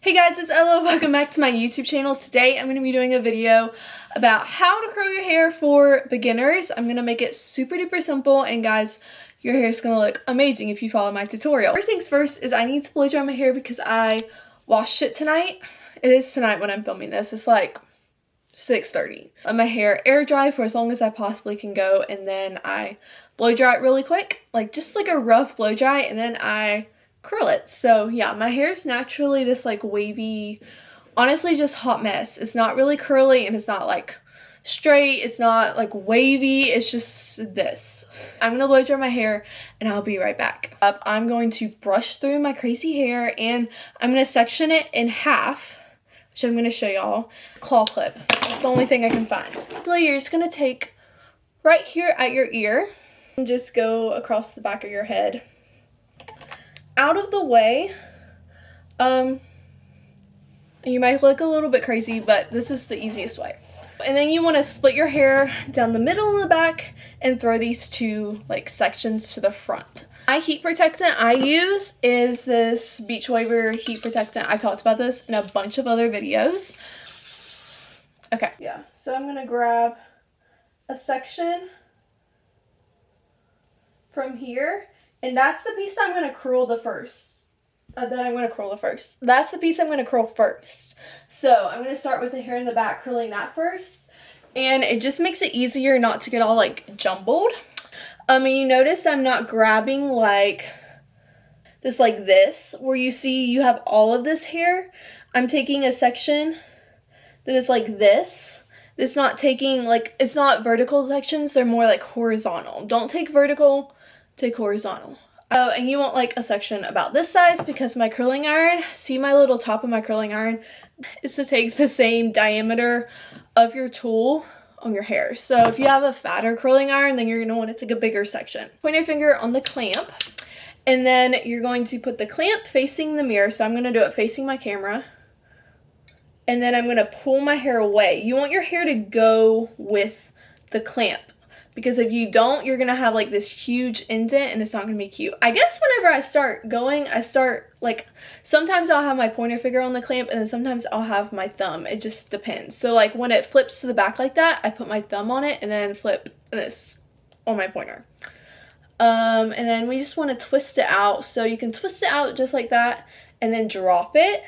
Hey guys, it's Ella. Welcome back to my YouTube channel. Today I'm going to be doing a video about how to curl your hair for beginners. I'm going to make it super duper simple, and guys, your hair is going to look amazing if you follow my tutorial. First things first is I need to blow dry my hair because I washed it tonight. It is tonight when I'm filming this. It's like 6:30. Let my hair air dry for as long as I possibly can go, and then I blow dry it really quick, like just like a rough blow dry, and then I curl it. So yeah, my hair is naturally this like wavy, honestly just hot mess. It's not really curly and it's not like straight, it's not like wavy, it's just this. I'm gonna blow dry my hair and I'll be right back. I'm going to brush through my crazy hair and I'm gonna section it in half, which I'm gonna show y'all. Claw clip, that's the only thing I can find. So you're just gonna take right here at your ear and just go across the back of your head out of the way. You might look a little bit crazy, but this is the easiest way. And then you want to split your hair down the middle and the back and throw these two like sections to the front. My heat protectant I use is this Beach Waver heat protectant. I talked about this in a bunch of other videos. Okay, yeah, so I'm gonna grab a section from here, and that's the piece I'm going to curl the first. That's the piece I'm going to curl first. So I'm going to start with the hair in the back, curling that first. And it just makes it easier not to get all like jumbled. And you notice I'm not grabbing like this, where you see you have all of this hair. I'm taking a section that is like this. It's not taking like, it's not vertical sections, they're more like horizontal. Don't take vertical, take horizontal. Oh, and you want like a section about this size because my curling iron, see my little top of my curling iron, is to take the same diameter of your tool on your hair. So if you have a fatter curling iron, then you're going to want to take a bigger section. Point your finger on the clamp, and then you're going to put the clamp facing the mirror. So I'm going to do it facing my camera. And then I'm going to pull my hair away. You want your hair to go with the clamp, because if you don't, you're going to have like this huge indent and it's not going to be cute. I guess whenever I start going, I start like, sometimes I'll have my pointer finger on the clamp and then sometimes I'll have my thumb. It just depends. So like when it flips to the back like that, I put my thumb on it and then flip this on my pointer. And then we just want to twist it out. So you can twist it out just like that and then drop it.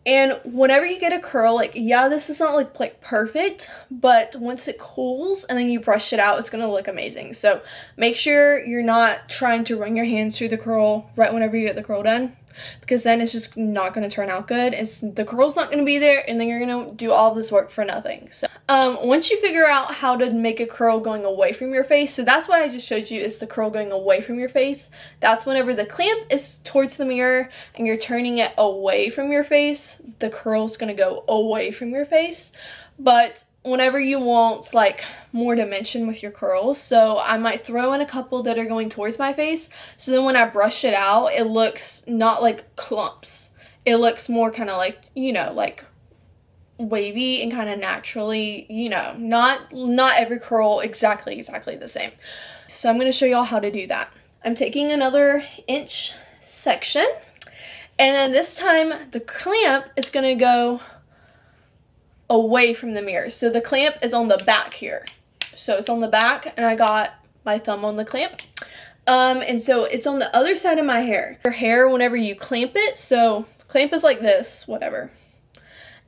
And whenever you get a curl, like, yeah, this is not like perfect, but once it cools and then you brush it out, it's going to look amazing. So make sure you're not trying to run your hands through the curl right whenever you get the curl done, because then it's just not going to turn out good. The curl's not going to be there, and then you're going to do all of this work for nothing. So once you figure out how to make a curl going away from your face, so that's what I just showed you, is the curl going away from your face. That's whenever the clamp is towards the mirror and you're turning it away from your face, the curl's going to go away from your face. But whenever you want like more dimension with your curls, so I might throw in a couple that are going towards my face, so then when I brush it out, it looks not like clumps. It looks more kind of like, you know, like wavy and kind of naturally, you know, not every curl exactly the same. So I'm going to show y'all how to do that. I'm taking another inch section, and then this time the clamp is going to go away from the mirror. So the clamp is on the back here. So it's on the back and I got my thumb on the clamp. And so it's on the other side of my hair. Your hair, whenever you clamp it, so clamp is like this, whatever.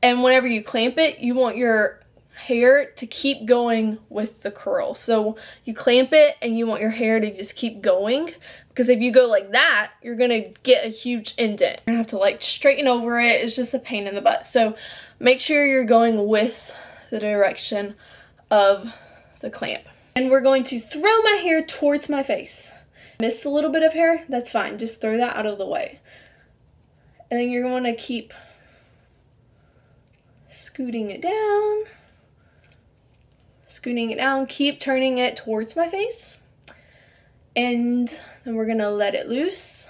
And whenever you clamp it, you want your hair to keep going with the curl. So you clamp it and you want your hair to just keep going, because if you go like that, you're gonna get a huge indent. You're gonna have to like straighten over it. It's just a pain in the butt. So make sure you're going with the direction of the clamp. And we're going to throw my hair towards my face. Missed a little bit of hair, that's fine. Just throw that out of the way. And then you're going to keep scooting it down. Scooting it down, keep turning it towards my face. And then we're gonna let it loose.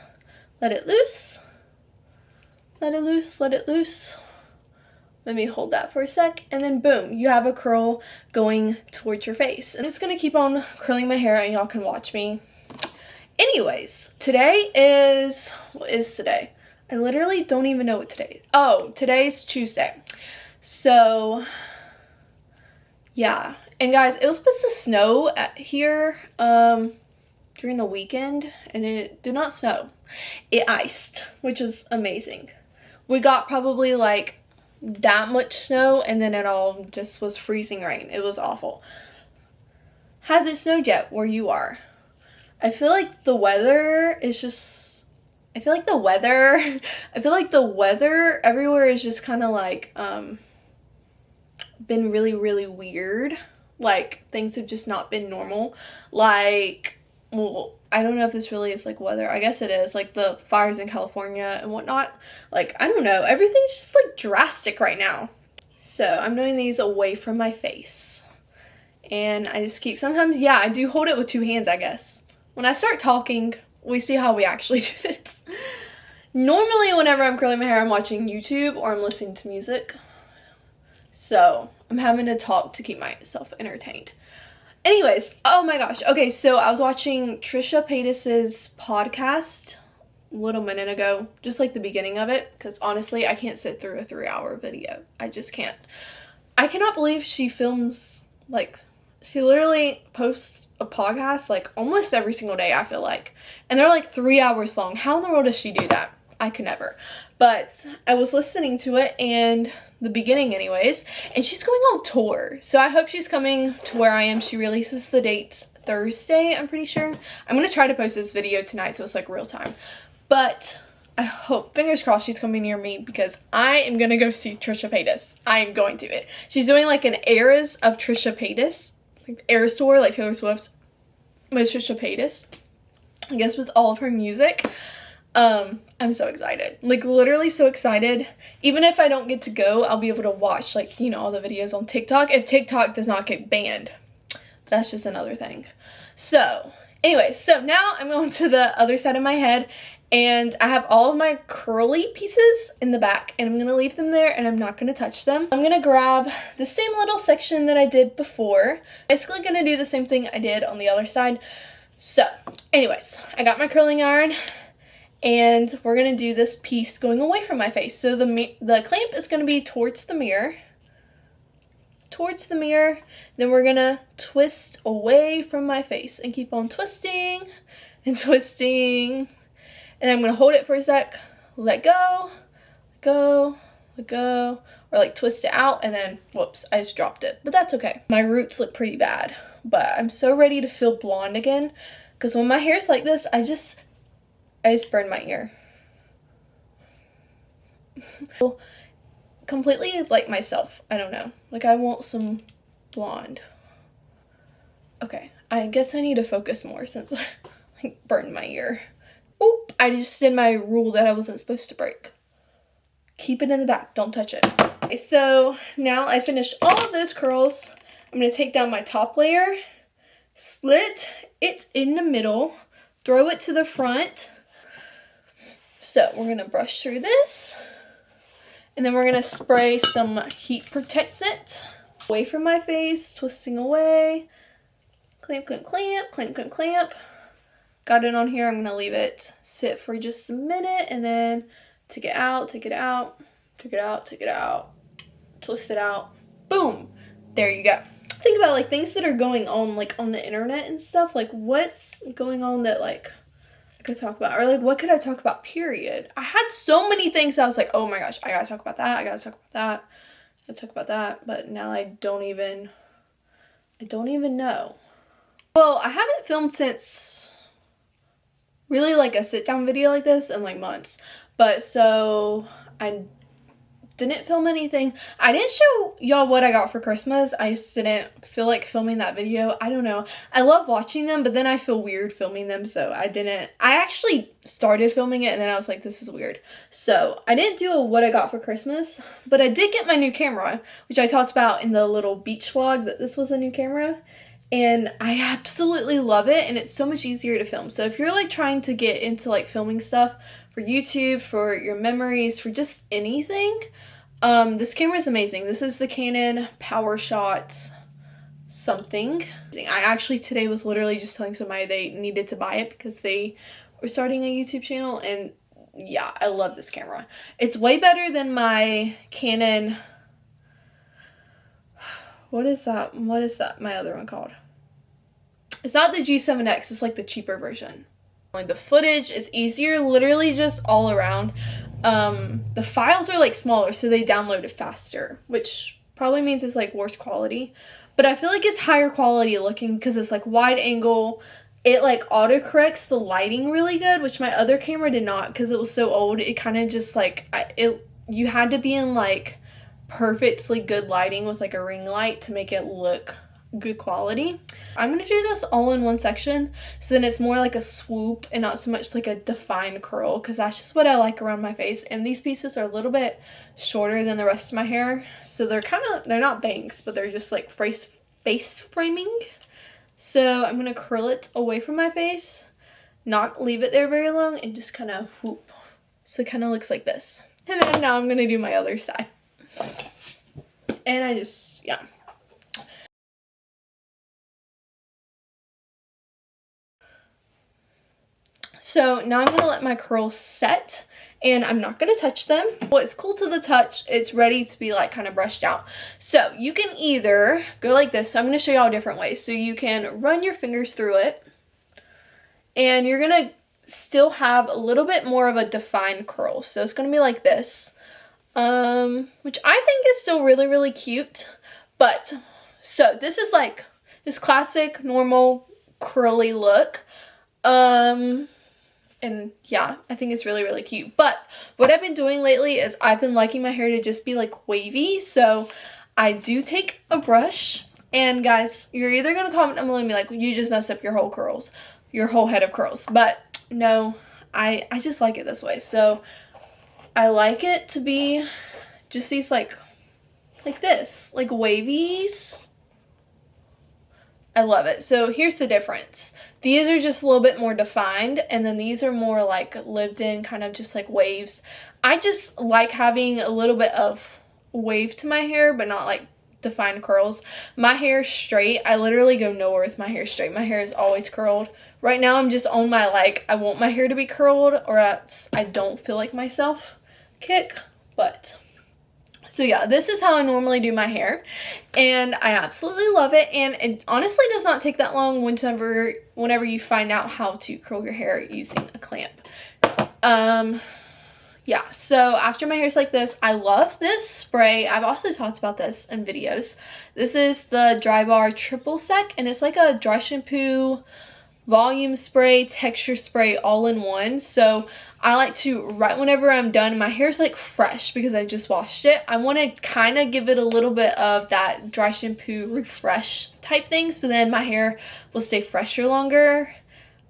Let it loose. Let it loose, let it loose. Let me hold that for a sec, and then boom, you have a curl going towards your face. And I'm just gonna keep on curling my hair and y'all can watch me. Anyways, today is, what is today? I I literally don't even know what today is. Oh, today's Tuesday. So, yeah. And guys, it was supposed to snow here during the weekend, and it did not snow. It iced, which was amazing. We got probably like that much snow, and then it all just was freezing rain. It was awful. Has it snowed yet where you are? I feel like the weather is just, I feel like the weather everywhere is just kind of like, been really, really weird. Like, things have just not been normal. Like, well, I don't know if this really is like weather. I guess it is. Like, the fires in California and whatnot. Like, I don't know. Everything's just like drastic right now. So, I'm doing these away from my face. And I just keep, sometimes, yeah, I do hold it with two hands, I guess. When I start talking, we see how we actually do this. Normally, whenever I'm curling my hair, I'm watching YouTube or I'm listening to music. So, I'm having to talk to keep myself entertained. Anyways, oh my gosh. Okay, so I was watching Trisha Paytas's podcast a little minute ago. Just like the beginning of it. Because honestly, I can't sit through a 3-hour video. I just can't. I cannot believe she films, like, she literally posts a podcast like almost every single day, I feel like. And they're like 3 hours long. How in the world does she do that? I could never. But I was listening to it, and the beginning anyways, and she's going on tour. So I hope she's coming to where I am. She releases the dates Thursday, I'm pretty sure. I'm going to try to post this video tonight so it's like real time. But I hope, fingers crossed, she's coming near me because I am going to go see Trisha Paytas. I am going to it. She's doing like an Eras of Trisha Paytas. Like the Eras tour, like Taylor Swift with Trisha Paytas. I guess with all of her music. I'm so excited. Like, literally so excited. Even if I don't get to go, I'll be able to watch, like, you know, all the videos on TikTok. If TikTok does not get banned. That's just another thing. So, anyways, so now I'm going to the other side of my head. And I have all of my curly pieces in the back. And I'm going to leave them there, and I'm not going to touch them. I'm going to grab the same little section that I did before. Basically going to do the same thing I did on the other side. So, anyways, I got my curling iron. And we're going to do this piece going away from my face. So the clamp is going to be towards the mirror. Towards the mirror. Then we're going to twist away from my face. And keep on twisting and twisting. And I'm going to hold it for a sec. Let go. Let go. Let go. Or like twist it out. And then, whoops, I just dropped it. But that's okay. My roots look pretty bad. But I'm so ready to feel blonde again. Because when my hair's like this, I just burned my ear. Completely like myself. I don't know. Like, I want some blonde. Okay. I guess I need to focus more since I like burned my ear. Oop. I just did my rule that I wasn't supposed to break. Keep it in the back. Don't touch it. Okay, so now I finished all of those curls. I'm going to take down my top layer. Split it in the middle. Throw it to the front. So we're going to brush through this, and then we're going to spray some heat protectant away from my face, twisting away, clamp, clamp, clamp, clamp, clamp, clamp. Got it on here. I'm going to leave it sit for just a minute, and then take it out, take it out, take it out, take it out, twist it out. Boom. There you go. Think about like things that are going on like on the internet and stuff. Like, what's going on that like could talk about, or like what could I talk about, period. I had so many things that I was like, oh my gosh, I gotta talk about that, I gotta talk about that, I gotta talk about that, but now I don't even know. Well, I haven't filmed since really like a sit down video like this in like months, but so I didn't film anything. I didn't show y'all what I got for Christmas. I just didn't feel like filming that video. I don't know. I love watching them, but then I feel weird filming them, so I didn't. I actually started filming it, and then I was like, this is weird. So I didn't do a what I got for Christmas, but I did get my new camera, which I talked about in the little beach vlog, that this was a new camera. And I absolutely love it, and it's so much easier to film. So if you're like trying to get into like filming stuff for YouTube, for your memories, for just anything, this camera is amazing. This is the Canon PowerShot something. I actually today was literally just telling somebody they needed to buy it because they were starting a YouTube channel, and yeah, I love this camera. It's way better than my Canon. What is that? What is that? My other one called? It's not the G7X. It's like the cheaper version. Like the footage is easier, literally just all around. The files are like smaller, so they download it faster, which probably means it's like worse quality. But I feel like it's higher quality looking because it's like wide angle. It like autocorrects the lighting really good, which my other camera did not because it was so old. It kind of just like, you had to be in like perfectly good lighting with like a ring light to make it look good quality. I'm gonna do this all in one section so then it's more like a swoop and not so much like a defined curl, because that's just what I like around my face. And these pieces are a little bit shorter than the rest of my hair, so they're not bangs, but they're just like face framing. So I'm gonna curl it away from my face, not leave it there very long, and just kind of whoop. So it kind of looks like this. And then now I'm gonna do my other side. And I just, yeah. So now I'm gonna let my curls set, and I'm not gonna touch them. Well, it's cool to the touch. It's ready to be like kind of brushed out. So you can either go like this. So I'm gonna show y'all different ways. So you can run your fingers through it, and you're gonna still have a little bit more of a defined curl. So it's gonna be like this, which I think is still really, really cute. But so this is like this classic normal curly look. And yeah, I think it's really, really cute. But what I've been doing lately is I've been liking my hair to just be like wavy. So I do take a brush, and guys, you're either going to comment down below and be like, you just messed up your whole curls, your whole head of curls. But no, I just like it this way. So I like it to be just these like this, like wavies. I love it. So here's the difference. These are just a little bit more defined, and then these are more like lived in, kind of just like waves. I just like having a little bit of wave to my hair, but not like defined curls. My hair is straight. I literally go nowhere with my hair straight. My hair is always curled. Right now I'm just on my like, I want my hair to be curled or else I don't feel like myself kick. But so yeah, this is how I normally do my hair, and I absolutely love it. And it honestly does not take that long whenever you find out how to curl your hair using a clamp. Yeah, so after my hair's like this, I love this spray. I've also talked about this in videos. This is the Dry Bar Triple Sec, and it's like a dry shampoo, volume spray, texture spray all in one. So I like to, right whenever I'm done, my hair's like fresh because I just washed it, I want to kind of give it a little bit of that dry shampoo refresh type thing, so then my hair will stay fresher longer.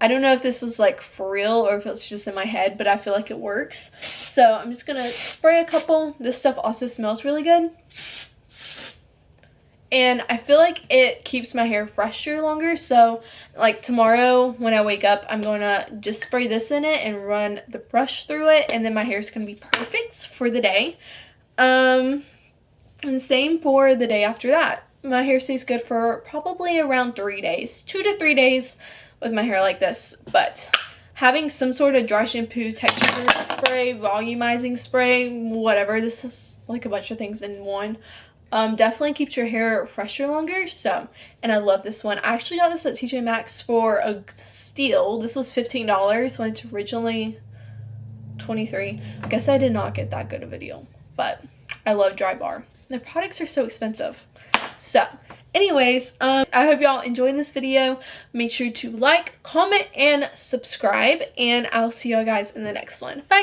I don't know if this is like for real or if it's just in my head, but I feel like it works. So I'm just gonna spray a couple. This stuff also smells really good, and I feel like it keeps my hair fresher longer. So like tomorrow when I wake up, I'm going to just spray this in it and run the brush through it, and then my hair is going to be perfect for the day. And same for the day after that. My hair stays good for probably around 3 days, 2 to 3 days with my hair like this. But having some sort of dry shampoo, texture spray, volumizing spray, whatever, this is like a bunch of things in one. Definitely keeps your hair fresher longer. So, and I love this one. I actually got this at TJ Maxx for a steal. This was $15 when it's originally $23. I guess I did not get that good of a deal, but I love Dry Bar. Their products are so expensive. So anyways, I hope y'all enjoyed this video. Make sure to like, comment, and subscribe, and I'll see y'all guys in the next one. Bye guys.